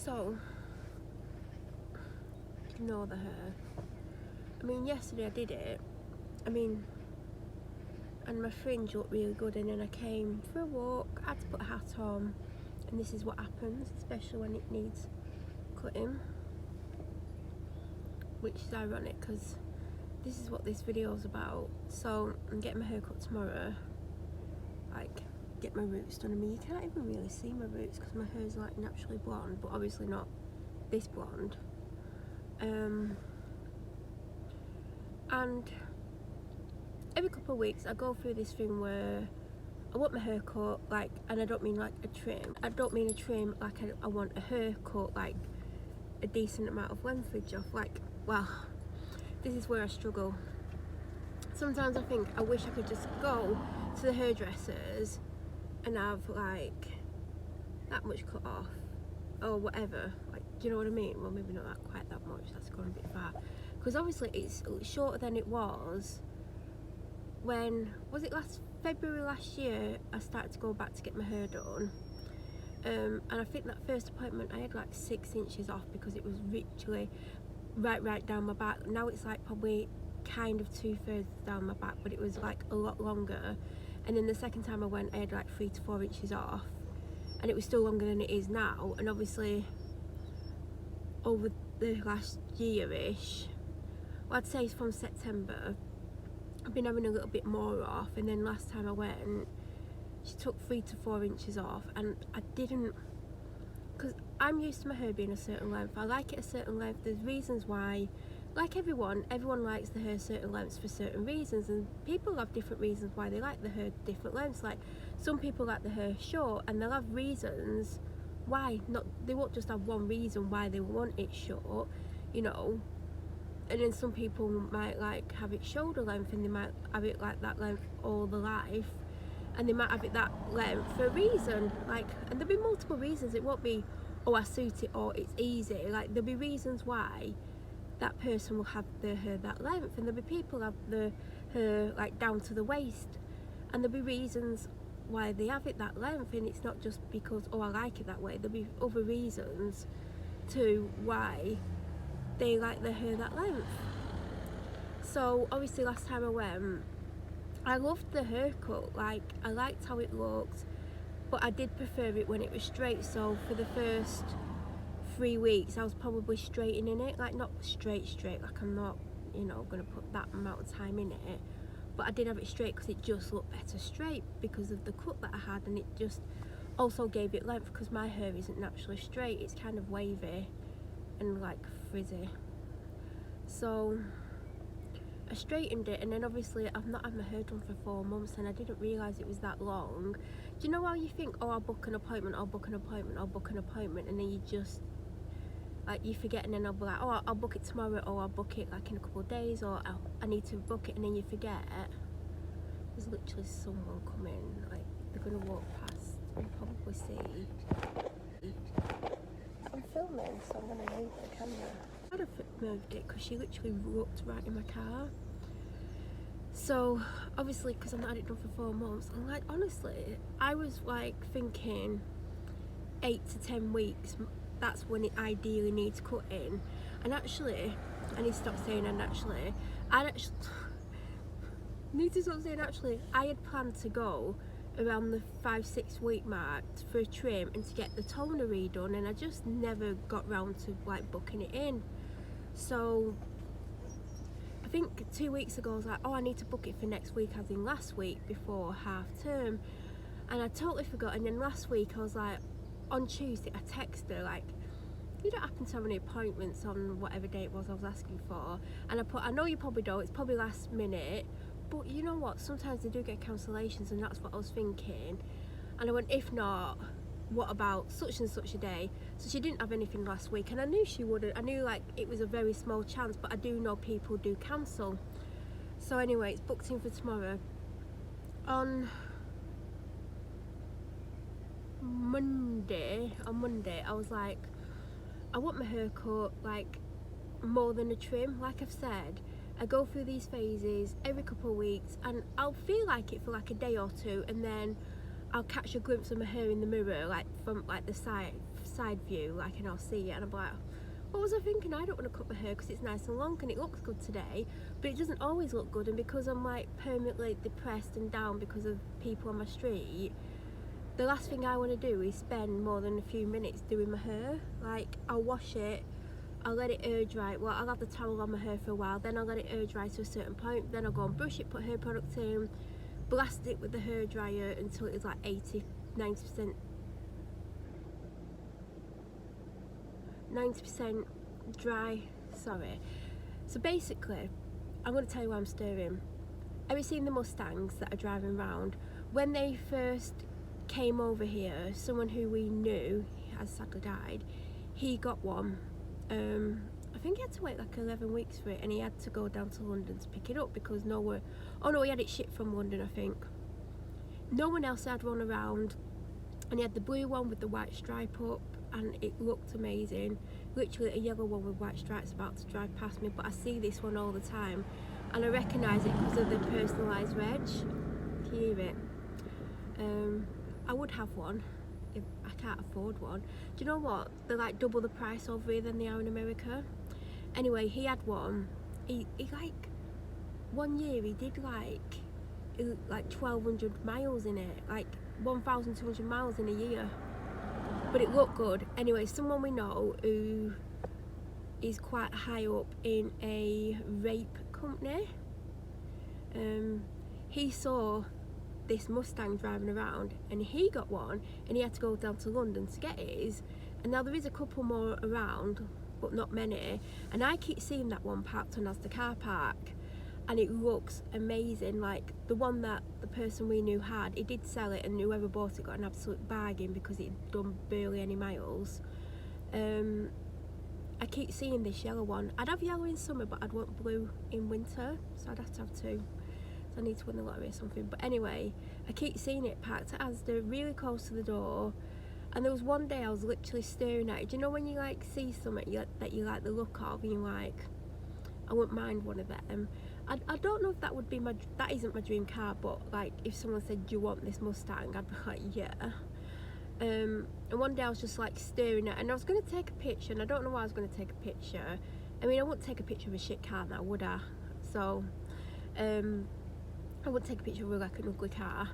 So, ignore the hair. I mean, yesterday I did it. I mean, and my fringe looked really good, and then I came for a walk, I had to put a hat on, and this is what happens, especially when it needs cutting. Which is ironic because this is what this video is about. So I'm getting my hair cut tomorrow, like get my roots done. I mean, you can't even really see my roots because my hair is like naturally blonde, but obviously not this blonde. And every couple of weeks I go through this thing where I want my hair cut, like, and I don't mean like a trim. I don't mean a trim like I want a haircut, like a decent amount of lengthage off. Like, well, this is where I struggle. Sometimes I think I wish I could just go to the hairdressers and have like that much cut off or whatever. Like, do you know what I mean? Well, maybe not that quite that much. That's gone a bit far. Because obviously it's shorter than it was when, was it last February last year, I started to go back to get my hair done. And I think that first appointment I had like 6 inches off because it was literally right down my back. Now it's like probably kind of 2/3 down my back, but it was like a lot longer. And then the second time I went, I had like 3 to 4 inches off, and it was still longer than it is now. And obviously over the last year-ish, well, I'd say from September, I've been having a little bit more off. And then last time I went, she took 3 to 4 inches off, and I didn't, because I'm used to my hair being a certain length. I like it a certain length. There's reasons why, like everyone likes the hair certain lengths for certain reasons, and people have different reasons why they like the hair different lengths. Like some people like the hair short, and they'll have reasons why. Not, they won't just have one reason why they want it short, you know. And then some people might like have it shoulder length, and they might have it like that length all the life, and they might have it that length for a reason. Like, and there'll be multiple reasons. It won't be, oh, I suit it or it's easy. Like, there'll be reasons why that person will have their hair that length, and there'll be people who have the hair like down to the waist, and there'll be reasons why they have it that length. And it's not just because, oh, I like it that way. There'll be other reasons to why they like their hair that length. So obviously last time I went, I loved the haircut. Like, I liked how it looked, but I did prefer it when it was straight. So for the first 3 weeks I was probably straightening it, like not straight, like I'm not, you know, gonna put that amount of time in it, but I did have it straight because it just looked better straight because of the cut that I had, and it just also gave it length because my hair isn't naturally straight. It's kind of wavy and like frizzy. So I straightened it, and then obviously I've not had my hair done for 4 months, and I didn't realise it was that long. Do you know how you think, oh, I'll book an appointment, I'll book an appointment, I'll book an appointment, and then you just, like, you forget, and then I'll be like, oh, I'll book it tomorrow, or I'll book it like in a couple of days, or I need to book it, and then you forget. There's literally someone coming, like, they're gonna walk past and probably see. I'm filming, so I'm gonna move the camera. I'd have moved it because she literally walked right in my car. So obviously, because I've not had it done for 4 months, I'm like, honestly, I was like thinking 8 to 10 weeks, that's when it ideally needs cutting. And actually, I need to stop saying and actually, I had planned to go around the 5-6 week mark for a trim and to get the toner redone, and I just never got round to like booking it in. So I think 2 weeks ago I was like, oh, I need to book it for next week, as in last week before half term, and I totally forgot. And then last week I was like, on Tuesday I texted her like, you don't happen to have any appointments on whatever day it was I was asking for? And I put, I know you probably don't, it's probably last minute, but you know what, sometimes they do get cancellations, and that's what I was thinking. And I went, if not, what about such and such a day? So she didn't have anything last week, and I knew she wouldn't. I knew like it was a very small chance, but I do know people do cancel. So anyway, it's booked in for tomorrow. On Monday I was like, I want my hair cut like more than a trim. Like I've said, I go through these phases every couple of weeks, and I'll feel like it for like a day or two, and then I'll catch a glimpse of my hair in the mirror, like from like the side view, like, and I'll see it, and I'm like, what was I thinking? I don't want to cut my hair because it's nice and long and it looks good today, but it doesn't always look good. And because I'm like permanently depressed and down because of people on my street, the last thing I want to do is spend more than a few minutes doing my hair. Like, I'll wash it, I'll let it air dry. Well, I'll have the towel on my hair for a while, then I'll let it air dry to a certain point, then I'll go and brush it, put hair product in, blast it with the hair dryer until it's like 90% dry. Sorry. So basically, I'm going to tell you why I'm stirring. Have you seen the Mustangs that are driving around? When they first came over here, someone who we knew has sadly died, he got one. I think he had to wait like 11 weeks for it, and he had to go down to London to pick it up because he had it shipped from London, I think. No one else had one around, and he had the blue one with the white stripe up, and it looked amazing. Literally a yellow one with white stripes about to drive past me, but I see this one all the time and I recognise it because of the personalised reg. Can you hear it? I would have one if I can't afford one. Do you know what? They're like double the price over here than they are in America. Anyway, he had one. He like, 1 year he did like 1,200 miles in it, like 1,200 miles in a year. But it looked good. Anyway, someone we know who is quite high up in a rape company, he saw this Mustang driving around and he got one, and he had to go down to London to get his. And now there is a couple more around, but not many, and I keep seeing that one parked on Asda car park, and it looks amazing. Like the one that the person we knew had, he did sell it, and whoever bought it got an absolute bargain because it had done barely any miles. I keep seeing this yellow one. I'd have yellow in summer, but I'd want blue in winter, so I'd have to have two. So I need to win the lottery or something. But anyway, I keep seeing it parked at Asda, really close to the door. And there was one day I was literally staring at it. Do you know when you like see something that you like the look of, and you're like, I wouldn't mind one of them. I don't know if that would be that isn't my dream car, but like if someone said, do you want this Mustang, I'd be like, yeah. And one day I was just like staring at it, and I was going to take a picture, and I don't know why I was going to take a picture. I mean, I wouldn't take a picture of a shit car now, would I? So I wouldn't take a picture of like an ugly car.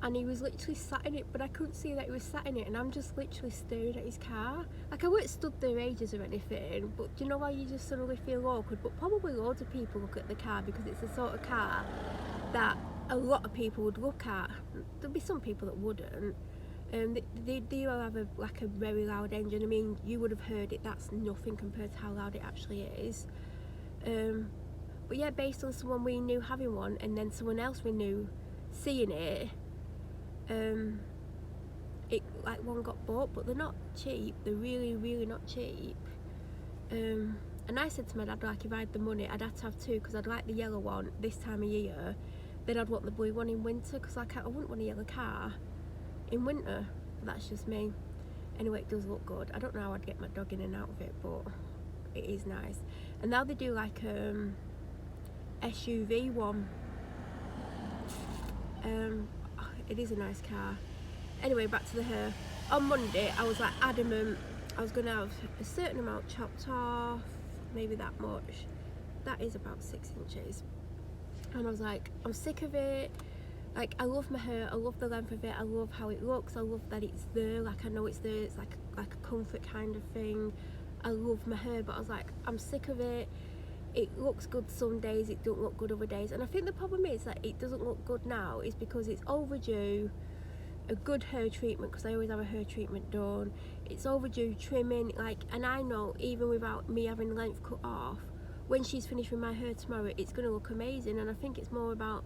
And he was literally sat in it, but I couldn't see that he was sat in it, and I'm just literally staring at his car. Like, I weren't stood there ages or anything, but do you know why you just suddenly feel awkward? But probably loads of people look at the car because it's the sort of car that a lot of people would look at. There'd be some people that wouldn't. They do have a very loud engine. I mean, you would have heard it, that's nothing compared to how loud it actually is. But yeah, based on someone we knew having one, and then someone else we knew seeing it, like one got bought, but they're not cheap. They're really, really not cheap. And I said to my dad, like, if I had the money, I'd have to have two, because I'd like the yellow one this time of year, then I'd want the blue one in winter, because like, I wouldn't want a yellow car in winter. That's just me. Anyway, it does look good. I don't know how I'd get my dog in and out of it, but it is nice. And now they do like SUV one. It is a nice car. Anyway, back to the hair. On Monday, I was like adamant I was gonna have a certain amount chopped off, maybe that much. That is about 6 inches. And I was like, I'm sick of it. Like, I love my hair, I love the length of it, I love how it looks, I love that it's there, like I know it's there, it's like a comfort kind of thing. I love my hair, but I was like, I'm sick of it. It looks good some days, it don't look good other days. And I think the problem is that it doesn't look good now is because it's overdue a good hair treatment, because I always have a hair treatment done. It's overdue trimming, like, and I know even without me having length cut off, when she's finished with my hair tomorrow, it's going to look amazing. And I think it's more about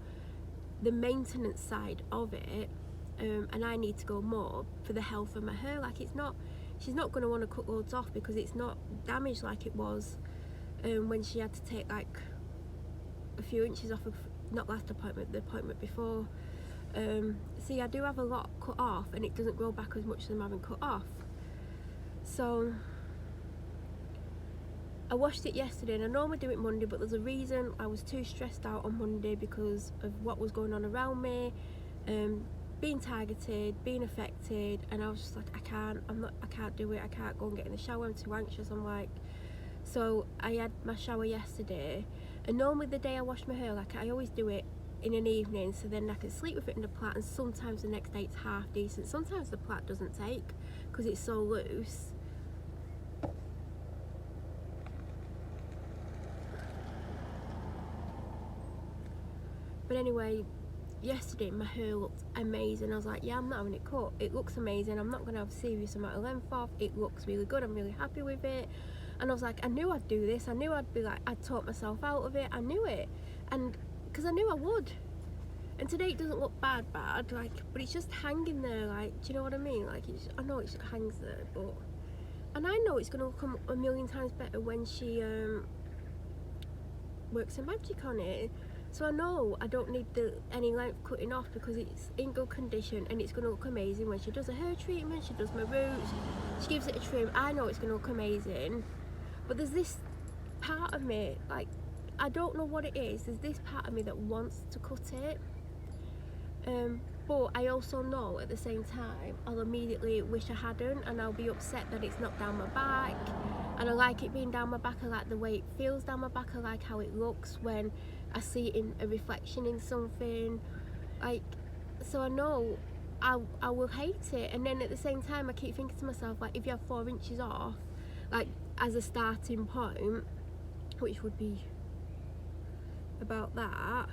the maintenance side of it, and I need to go more for the health of my hair. Like, it's not, she's not going to want to cut loads off because it's not damaged like it was when she had to take like a few inches off of, not last appointment, the appointment before. See, I do have a lot cut off, and it doesn't grow back as much as I'm having cut off. So I washed it yesterday, and I normally do it Monday, but there's a reason. I was too stressed out on Monday because of what was going on around me. being targeted, being affected, and I was just like, I can't do it, I can't go and get in the shower, I'm too anxious. I'm like, so I had my shower yesterday, and normally the day I wash my hair, like I always do it in an evening, so then I can sleep with it in the plait, and sometimes the next day it's half decent, sometimes the plait doesn't take because it's so loose. But anyway, yesterday my hair looked amazing. I was like, yeah, I'm not having it cut, it looks amazing, I'm not going to have a serious amount of length off, it looks really good, I'm really happy with it. And I was like, I knew I'd do this, I knew I'd be like, I'd talk myself out of it, I knew it, and because I knew I would. And today it doesn't look bad, like, but it's just hanging there, like, do you know what I mean? Like, I know it just hangs there, but, and I know it's going to come a million times better when she works some magic on it. So I know I don't need any length cutting off because it's in good condition, and it's going to look amazing when she does a hair treatment, she does my roots, she gives it a trim. I know it's going to look amazing, but there's this part of me, like, I don't know what it is, there's this part of me that wants to cut it, but I also know at the same time I'll immediately wish I hadn't, and I'll be upset that it's not down my back. And I like it being down my back, I like the way it feels down my back, I like how it looks when I see it in a reflection in something, like, so I know I will hate it. And then at the same time I keep thinking to myself, like, if you have 4 inches off, like, as a starting point, which would be about that,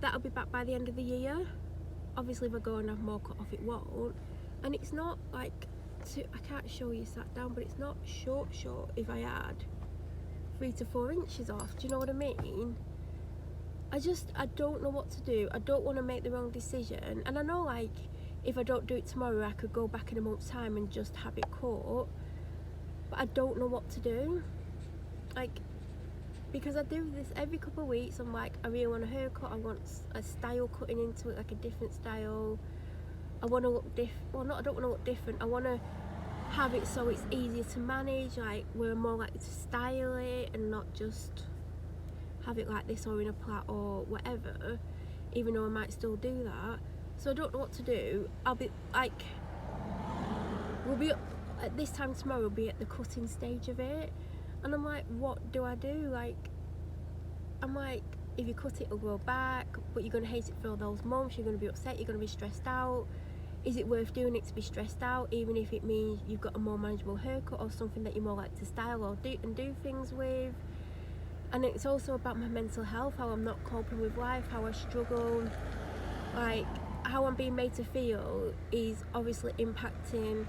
that'll be back by the end of the year. Obviously if I go and have more cut off, it won't. And it's not like, I can't show you sat down, but it's not short if I add 3 to 4 inches off, do you know what I mean? I don't know what to do. I don't want to make the wrong decision, and I know, like, if I don't do it tomorrow I could go back in a month's time and just have it cut, but I don't know what to do, like, because I do this every couple of weeks. I'm like, I really want a haircut, I want a style cutting into it, like a different style. I want to look well, not, I don't want to look different, I want to have it so it's easier to manage, like, we're more likely to style it and not just have it like this or in a plait or whatever, even though I might still do that. So I don't know what to do. I'll be like, we'll be at this time tomorrow, we'll be at the cutting stage of it, and I'm like, what do I do? Like, I'm like, if you cut it, it'll grow back, but you're going to hate it for all those months, you're going to be upset, you're going to be stressed out. Is it worth doing it to be stressed out, even if it means you've got a more manageable haircut or something that you're more like to style or do things with? And it's also about my mental health, how I'm not coping with life, how I struggle, like, how I'm being made to feel is obviously impacting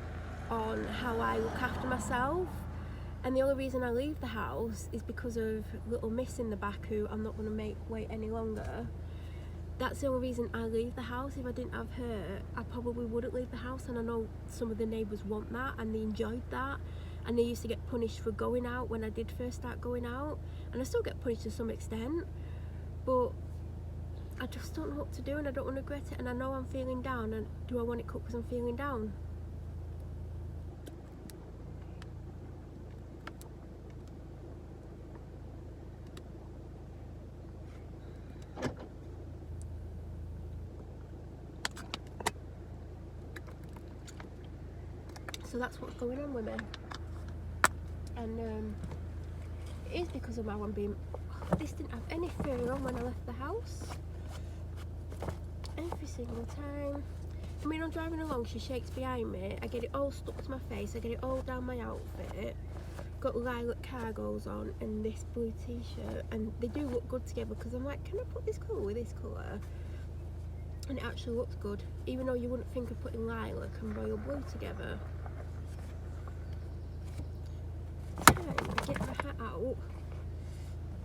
on how I look after myself. And the only reason I leave the house is because of little Miss in the back, who I'm not going to make wait any longer. That's the only reason I leave the house. If I didn't have her, I probably wouldn't leave the house, and I know some of the neighbours want that and they enjoyed that, and they used to get punished for going out when I did first start going out, and I still get punished to some extent, but I just don't know what to do, and I don't want to regret it. And I know I'm feeling down, and do I want it cut because I'm feeling down? So that's what's going on with me, and it is because of how I'm being. This didn't have any fur on when I left the house. Every single time. I mean, I'm driving along, she shakes behind me, I get it all stuck to my face, I get it all down my outfit. Got lilac cargos on and this blue t-shirt, and they do look good together, because I'm like, can I put this colour with this colour? And it actually looks good, even though you wouldn't think of putting lilac and royal blue together. I get my hat out,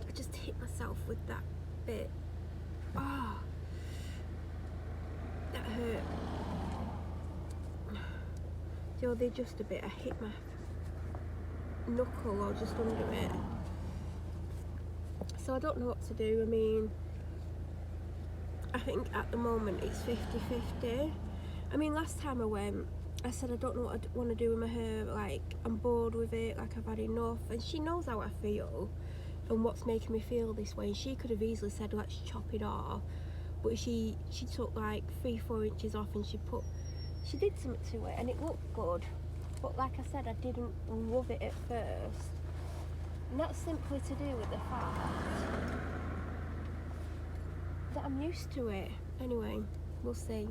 I just hit myself with that bit. Oh, that hurt. So they just a bit, I hit my knuckle or just under it. So I don't know what to do. I mean, I think at the moment it's 50-50. I mean, last time I went, I said I don't know what I want to do with my hair, like, I'm bored with it, like, I've had enough, and she knows how I feel and what's making me feel this way, and she could have easily said, let's chop it off, but she took like 3-4 inches off, and she did something to it, and it looked good. But like I said, I didn't love it at first, and that's simply to do with the fact that I'm used to it. Anyway, we'll see.